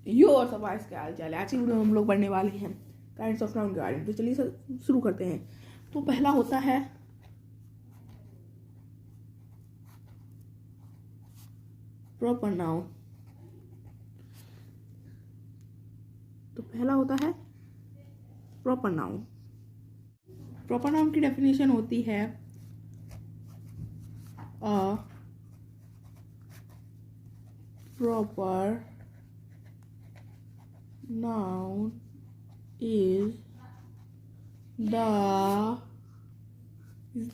यो और सफाइस क्या हाल चाल है। आज की वीडियो में हम लोग पढ़ने वाले हैं काइंड्स ऑफ नाउन के बारे में। तो चलिए शुरू करते हैं। तो पहला होता है प्रॉपर नाउन। तो पहला होता है प्रॉपर नाउन। प्रॉपर नाउन की डेफिनेशन होती है a proper noun is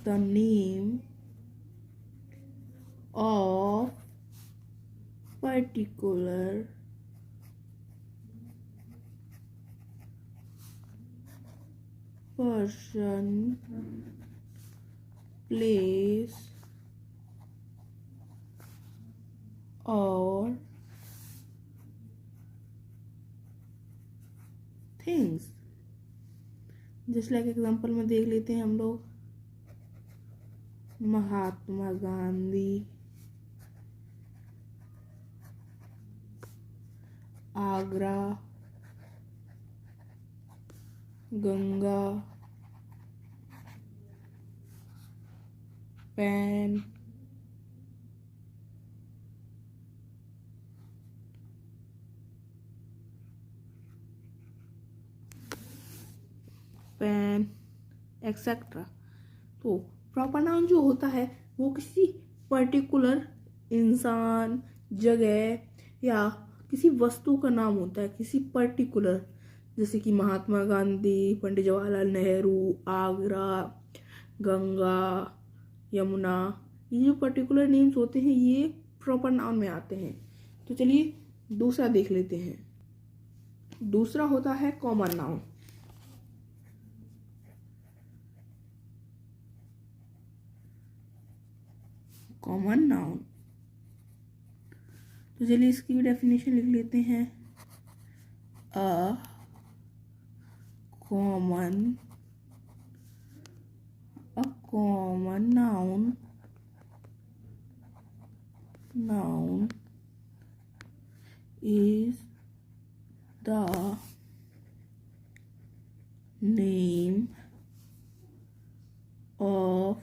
the name of particular person, place or things. Just like example में देख लेते हैं हम लोग महात्मा गांधी, आगरा, गंगा, पेन, एक्सेट्रा। तो प्रॉपर नाउन जो होता है वो किसी पर्टिकुलर इंसान, जगह या किसी वस्तु का नाम होता है, किसी पर्टिकुलर, जैसे कि महात्मा गांधी, पंडित जवाहरलाल नेहरू, आगरा, गंगा, यमुना। ये जो पर्टिकुलर नेम्स होते हैं ये प्रॉपर नाउन में आते हैं। तो चलिए दूसरा देख लेते हैं। दूसरा होता है कॉमन नाउन। कॉमन नाउन, तो चलिए इसकी भी डेफिनेशन लिख लेते हैं। A common noun is the name of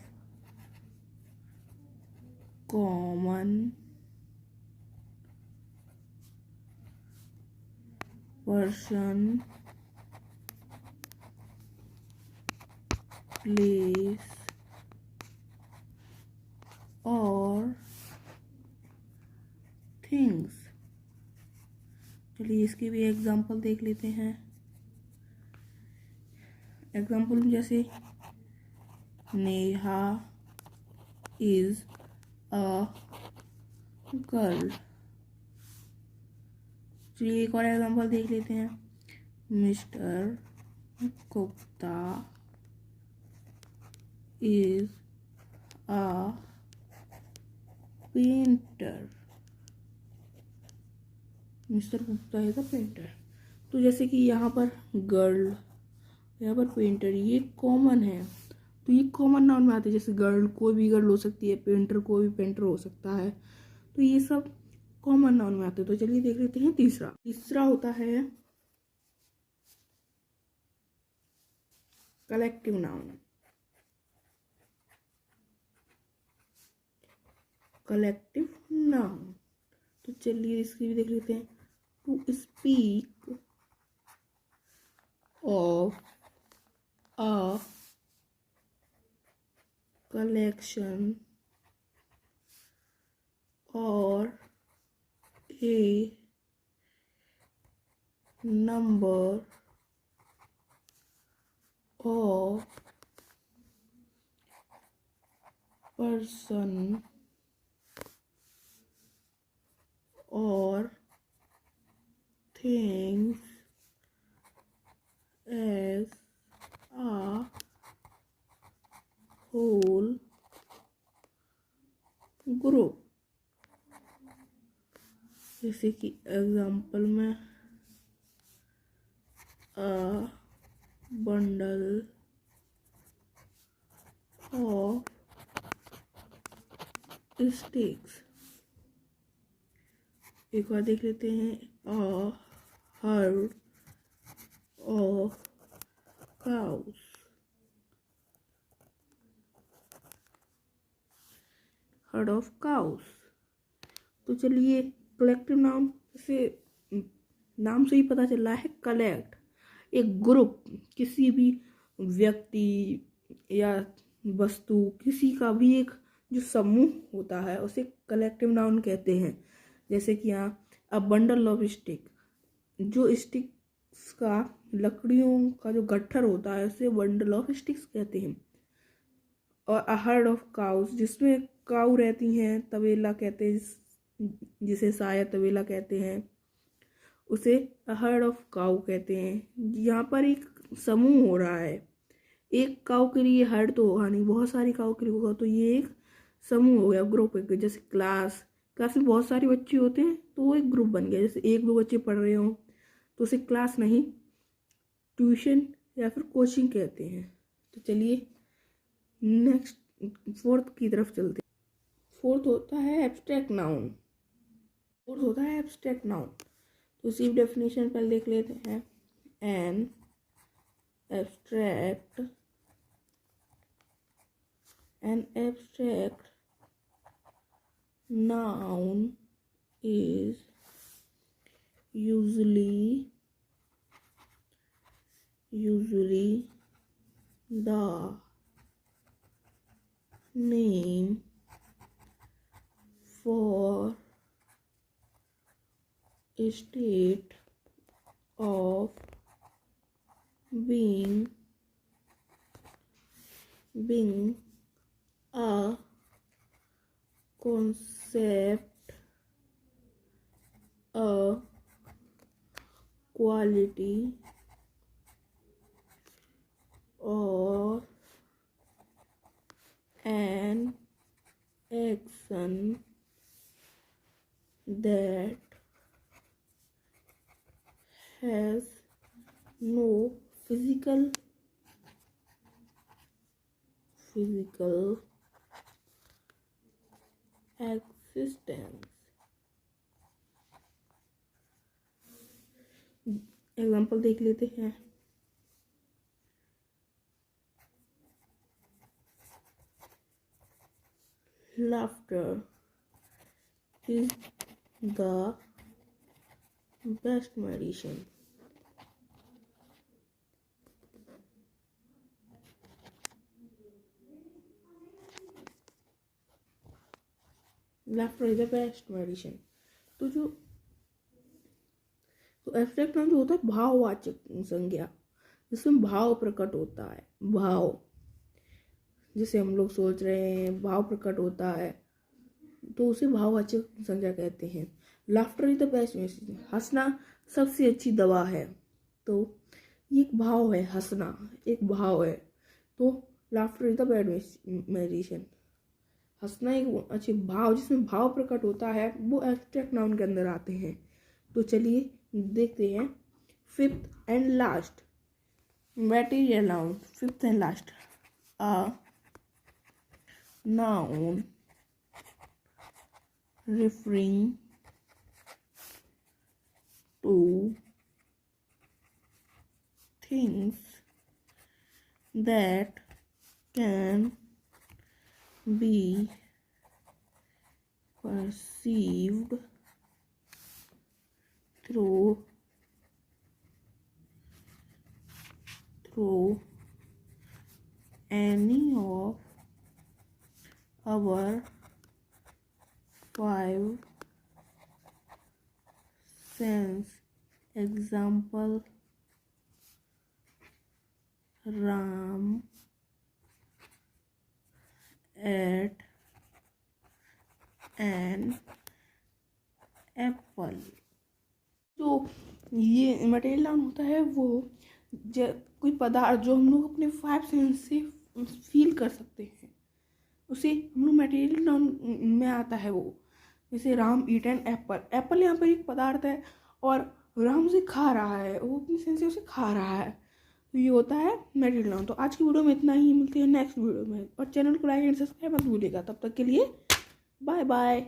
common person, place और थिंग्स। चलिए इसके भी एग्जाम्पल देख लेते हैं। एग्जाम्पल में जैसे नेहा इज अ गर्ल। चलिए एक और एग्जाम्पल देख लेते हैं। Mister Gupta is a painter. Mister Gupta is a painter. तो जैसे कि यहाँ पर गर्ल, यहाँ पर पेंटर, ये कॉमन है तो ये कॉमन नाउन में आते हैं। जैसे गर्ल कोई भी गर्ल हो सकती है, पेंटर कोई भी पेंटर हो सकता है, तो ये सब कॉमन नाउन में आते हैं। तो चलिए देख लेते हैं तीसरा होता है कलेक्टिव नाउन। कलेक्टिव नाउन, तो चलिए इसकी भी देख लेते हैं। To speak of a collection or a number of person or things as a whole group. जैसे कि एग्जाम्पल में a bundle of sticks। एक बार देख लेते हैं। a herd of cows. Heard of cows. तो चलिए कलेक्टिव नाउन से नाम से ही पता चल रहा है कलेक्ट, एक ग्रुप, किसी भी व्यक्ति या वस्तु, किसी का भी एक जो समूह होता है उसे कलेक्टिव नाउन कहते हैं। जैसे कि यहाँ अ बंडल ऑफ स्टिक, जो स्टिक्स का लकड़ियों का जो गट्ठर होता है उसे बंडल ऑफ स्टिक्स कहते हैं। और अ हर्ड ऑफ काउस, जिसमें काऊ रहती हैं, तबेला कहते हैं जिसे शायद तबेला कहते हैं, उसे अ हर्ड ऑफ काऊ कहते हैं। यहाँ पर एक समूह हो रहा है, एक काऊ के लिए हर्ड तो होगा नहीं, बहुत सारी काऊ के लिए होगा, तो ये एक समूह हो गया, ग्रुप। एक जैसे क्लास में बहुत सारे बच्चे होते हैं तो वो एक ग्रुप बन गया। जैसे एक दो बच्चे पढ़ रहे हों तो उसे क्लास नहीं, ट्यूशन या फिर कोचिंग कहते हैं। तो चलिए नेक्स्ट फोर्थ की तरफ चलते हैं। फोर्थ होता है एब्स्ट्रैक्ट नाउन। तो इसी डेफिनेशन पहले देख लेते हैं। An abstract noun is usually the name for a state of being a concept, a quality, or an action that has no physical existence. Example देख लेते हैं। Laughter is the best medicine. Laughter is the best medicine. तो abstract noun जो होता है भाववाचक संज्ञा, जिसमें भाव प्रकट होता है, भाव जिसे हम लोग सोच रहे हैं भाव प्रकट होता है, तो उसे भाववाचक संज्ञा कहते हैं। Laughter is the best medicine, हंसना सबसे अच्छी दवा है। तो ये एक भाव है, हंसना एक भाव है, तो laughter is the best medicine. हंसना एक अच्छे भाव, जिसमें भाव प्रकट होता है, वो एब्स्ट्रैक्ट नाउन के अंदर आते हैं। तो चलिए देखते हैं fifth and last material noun. Fifth and last a noun referring to things that can be perceived through any of our 5 sense. Example: Ram ate an apple. जो ये मटेरियल नाउन होता है वो कोई पदार्थ जो हम लोग अपने 5 सेंस से फील कर सकते हैं, उसे हम लोग मटेरियल नाउन में आता है। वो जैसे Ram eat an apple, Apple यहाँ पर एक पदार्थ है और राम उसे खा रहा है, वो अपनी सेंस से उसे खा रहा है, तो ये होता है मटेरियल नाउन। तो आज की वीडियो में इतना ही, मिलते हैं नेक्स्ट वीडियो में, और चैनल को लाइक एंड सब्सक्राइब मत भूलिएगा। तब तक के लिए बाय बाय।